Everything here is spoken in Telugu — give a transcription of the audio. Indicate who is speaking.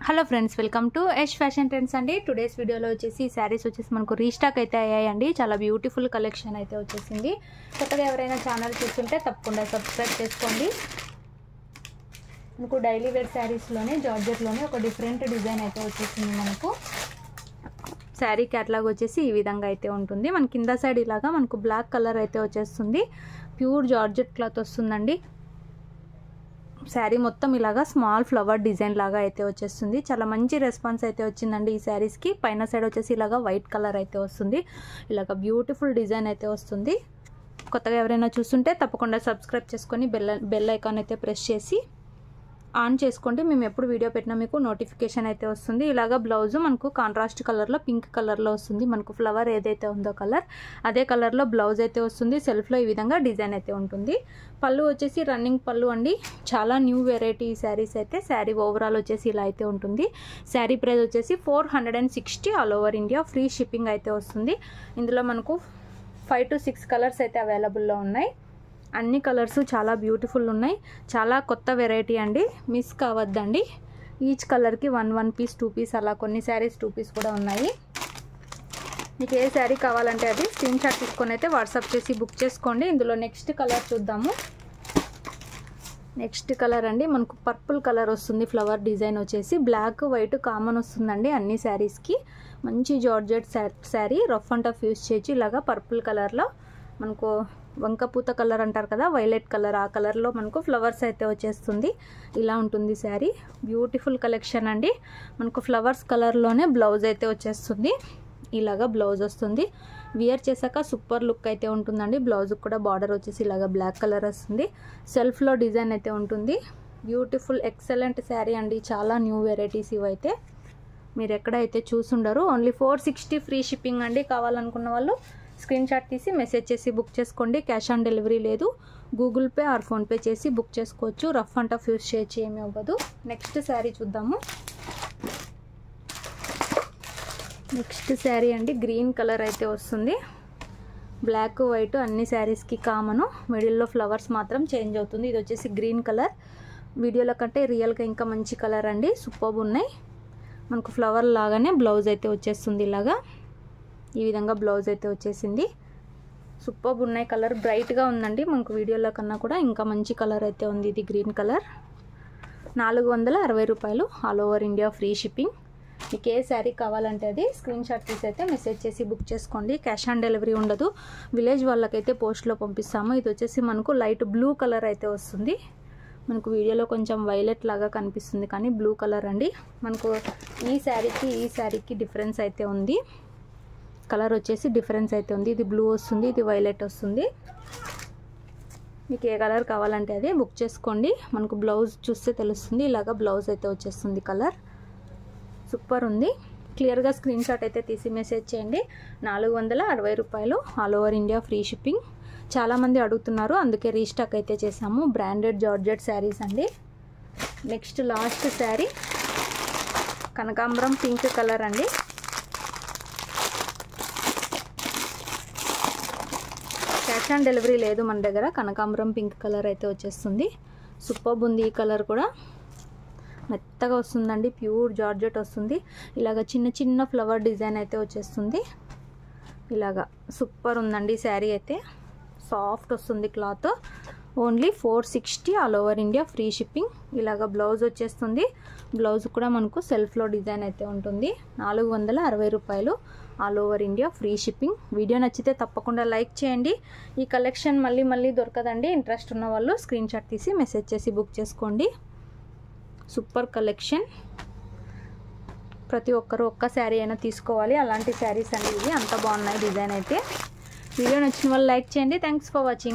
Speaker 1: Hello friends, welcome to Yash fashion trends అండి. టుడేస్ వీడియోలో వచ్చేసి శారీస్ వచ్చేసి మనకు రీస్టాక్ అయితే అయ్యాయండి. చాలా బ్యూటిఫుల్ కలెక్షన్ అయితే వచ్చేసింది. కొత్తగా ఎవరైనా ఛానల్ చూస్తుంటే తప్పకుండా సబ్స్క్రైబ్ చేసుకోండి. మనకు డైలీ వేర్ శారీస్లోనే జార్జెట్లోనే ఒక డిఫరెంట్ డిజైన్ అయితే వచ్చేసింది. మనకు శారీ క్యాటలాగ్ వచ్చేసి ఈ విధంగా అయితే ఉంటుంది. మన కింద సైడ్ ఇలాగా మనకు బ్లాక్ కలర్ అయితే వచ్చేస్తుంది. ప్యూర్ జార్జెట్ క్లాత్ వస్తుందండి. శారీ మొత్తం ఇలాగా స్మాల్ ఫ్లవర్ డిజైన్ లాగా అయితే వచ్చేస్తుంది. చాలా మంచి రెస్పాన్స్ అయితే వచ్చిందండి ఈ శారీస్కి. పైన సైడ్ వచ్చేసి ఇలాగా వైట్ కలర్ అయితే వస్తుంది. ఇలాగ బ్యూటిఫుల్ డిజైన్ అయితే వస్తుంది. కొత్తగా ఎవరైనా చూస్తుంటే తప్పకుండా సబ్స్క్రైబ్ చేసుకొని బెల్ ఐకాన్ అయితే ప్రెస్ చేసి ఆన్ చేసుకోండి. మేము ఎప్పుడు వీడియో పెట్టినా మీకు నోటిఫికేషన్ అయితే వస్తుంది. ఇలాగా బ్లౌజ్ మనకు కాంట్రాస్ట్ కలర్లో పింక్ కలర్లో వస్తుంది. మనకు ఫ్లవర్ ఏదైతే ఉందో కలర్ అదే కలర్లో బ్లౌజ్ అయితే వస్తుంది. సెల్ఫ్లో ఈ విధంగా డిజైన్ అయితే ఉంటుంది. పళ్ళు వచ్చేసి రన్నింగ్ పళ్ళు అండి. చాలా న్యూ వెరైటీ శారీస్ అయితే. శారీ ఓవరాల్ వచ్చేసి ఇలా అయితే ఉంటుంది. శారీ ప్రైస్ వచ్చేసి 460 all over India. Free shipping అయితే వస్తుంది. ఇందులో మనకు 5 to 6 కలర్స్ అయితే అవైలబుల్లో ఉన్నాయి. అన్ని కలర్స్ చాలా బ్యూటిఫుల్ ఉన్నాయి. చాలా కొత్త వెరైటీ అండి, మిస్ కావద్దండి. ఈచ్ కలర్కి 1 పీస్ 2 పీస్ అలా కొన్ని శారీస్ 2 పీస్ కూడా ఉన్నాయి. మీకు ఏ శారీ కావాలంటే అది స్క్రీన్ షాట్ తీసుకొని అయితే వాట్సాప్ చేసి బుక్ చేసుకోండి. ఇందులో నెక్స్ట్ కలర్ చూద్దాము. నెక్స్ట్ కలర్ అండి మనకు పర్పుల్ కలర్ వస్తుంది. ఫ్లవర్ డిజైన్ వచ్చేసి బ్లాక్ వైట్ కామన్ వస్తుందండి అన్ని శారీస్కి. మంచి georgette sari, rough and tough use చేయొచ్చు. ఇలాగా పర్పుల్ కలర్లో మనకు వంకపూత కలర్ అంటారు కదా, వైలెట్ కలర్, ఆ కలర్లో మనకు ఫ్లవర్స్ అయితే వచ్చేస్తుంది. ఇలా ఉంటుంది శారీ. బ్యూటిఫుల్ కలెక్షన్ అండి. మనకు ఫ్లవర్స్ కలర్లోనే బ్లౌజ్ అయితే వచ్చేస్తుంది. ఇలాగా బ్లౌజ్ వస్తుంది. వియర్ చేశాక సూపర్ లుక్ అయితే ఉంటుందండి. బ్లౌజ్ కూడా బార్డర్ వచ్చేసి ఇలాగా బ్లాక్ కలర్ వస్తుంది. సెల్ఫ్లో డిజైన్ అయితే ఉంటుంది. బ్యూటిఫుల్ ఎక్సలెంట్ శారీ అండి. చాలా న్యూ వెరైటీస్ ఇవైతే మీరు ఎక్కడైతే చూసుండరు. ఓన్లీ 460 ఫ్రీ షిప్పింగ్ అండి. కావాలనుకున్న వాళ్ళు స్క్రీన్ షాట్ తీసి మెసేజ్ చేసి బుక్ చేసుకోండి. క్యాష్ ఆన్ డెలివరీ లేదు. గూగుల్ పే ఆర్ ఫోన్పే చేసి బుక్ చేసుకోవచ్చు. రఫ్ అండ్ టఫ్ యూస్ చేయొచ్చు, ఏమీ అవ్వదు. నెక్స్ట్ శారీ చూద్దాము. నెక్స్ట్ శారీ అండి గ్రీన్ కలర్ అయితే వస్తుంది. బ్లాక్ వైట్ అన్ని శారీస్కి కామను. మిడిల్లో ఫ్లవర్స్ మాత్రం చేంజ్ అవుతుంది. ఇది వచ్చేసి గ్రీన్ కలర్. వీడియోలో కంటే రియల్గా ఇంకా మంచి కలర్ అండి. సూపర్బ్ ఉన్నాయి. మనకు ఫ్లవర్ లాగానే బ్లౌజ్ అయితే వచ్చేస్తుంది. ఇలాగా ఈ విధంగా బ్లౌజ్ అయితే వచ్చేసింది. సూపర్బ్ ఉన్నాయి. కలర్ బ్రైట్గా ఉందండి. మనకు వీడియోలో కన్నా కూడా ఇంకా మంచి కలర్ అయితే ఉంది. ఇది గ్రీన్ కలర్. 460 రూపాయలు all over India free shipping. మీకు ఏ శారీ కావాలంటే అది స్క్రీన్ షాట్ తీసి అయితే మెసేజ్ చేసి బుక్ చేసుకోండి. క్యాష్ ఆన్ డెలివరీ ఉండదు. విలేజ్ వాళ్ళకైతే పోస్ట్లో పంపిస్తాము. ఇది వచ్చేసి మనకు లైట్ బ్లూ కలర్ అయితే వస్తుంది. మనకు వీడియోలో కొంచెం వైలెట్ లాగా కనిపిస్తుంది కానీ బ్లూ కలర్ అండి. మనకు ఈ శారీకి డిఫరెన్స్ అయితే ఉంది. కలర్ వచ్చేసి డిఫరెన్స్ అయితే ఉంది. ఇది బ్లూ వస్తుంది, ఇది వైలెట్ వస్తుంది. మీకు ఏ కలర్ కావాలంటే అదే బుక్ చేసుకోండి. మనకు బ్లౌజ్ చూస్తే తెలుస్తుంది. ఇలాగా బ్లౌజ్ అయితే వచ్చేస్తుంది. కలర్ సూపర్ ఉంది. క్లియర్గా స్క్రీన్ షాట్ అయితే తీసి మెసేజ్ చేయండి. 460 రూపాయలు all over India free shipping. చాలామంది అడుగుతున్నారు, అందుకే రీస్టాక్ అయితే చేసాము. బ్రాండెడ్ జార్జెట్ శారీస్ అండి. నెక్స్ట్ లాస్ట్ శారీ కనకాంబరం పింక్ కలర్ అండి. క్యాష్ ఆన్ డెలివరీ లేదు మన దగ్గర. కనకాంబరం పింక్ కలర్ అయితే వచ్చేస్తుంది. సూపర్బ్ ఉంది. ఈ కలర్ కూడా మెత్తగా వస్తుందండి. ప్యూర్ జార్జెట్ వస్తుంది. ఇలాగ చిన్న చిన్న ఫ్లవర్ డిజైన్ అయితే వచ్చేస్తుంది. ఇలాగా సూపర్ ఉందండి శారీ అయితే. సాఫ్ట్ వస్తుంది cloth. Only 460 all over India free shipping. ఇలాగ బ్లౌజ్ వచ్చేస్తుంది. బ్లౌజ్ కూడా మనకు సెల్ఫ్లో డిజైన్ అయితే ఉంటుంది. 460 రూపాయలు all over India free shipping. Video నచ్చితే తప్పకుండా లైక్ చేయండి. ఈ కలెక్షన్ మళ్ళీ దొరకదండి. ఇంట్రెస్ట్ ఉన్న వాళ్ళు స్క్రీన్ షాట్ తీసి మెసేజ్ చేసి బుక్ చేసుకోండి. Super collection. ప్రతి ఒక్కరు ఒక్క శారీ అయినా తీసుకోవాలి. అలాంటి శారీస్ అండి ఇవి. అంత బాగున్నాయి డిజైన్ అయితే. వీడియో నచ్చిన వాళ్ళు లైక్ చేయండి. Thanks for watching.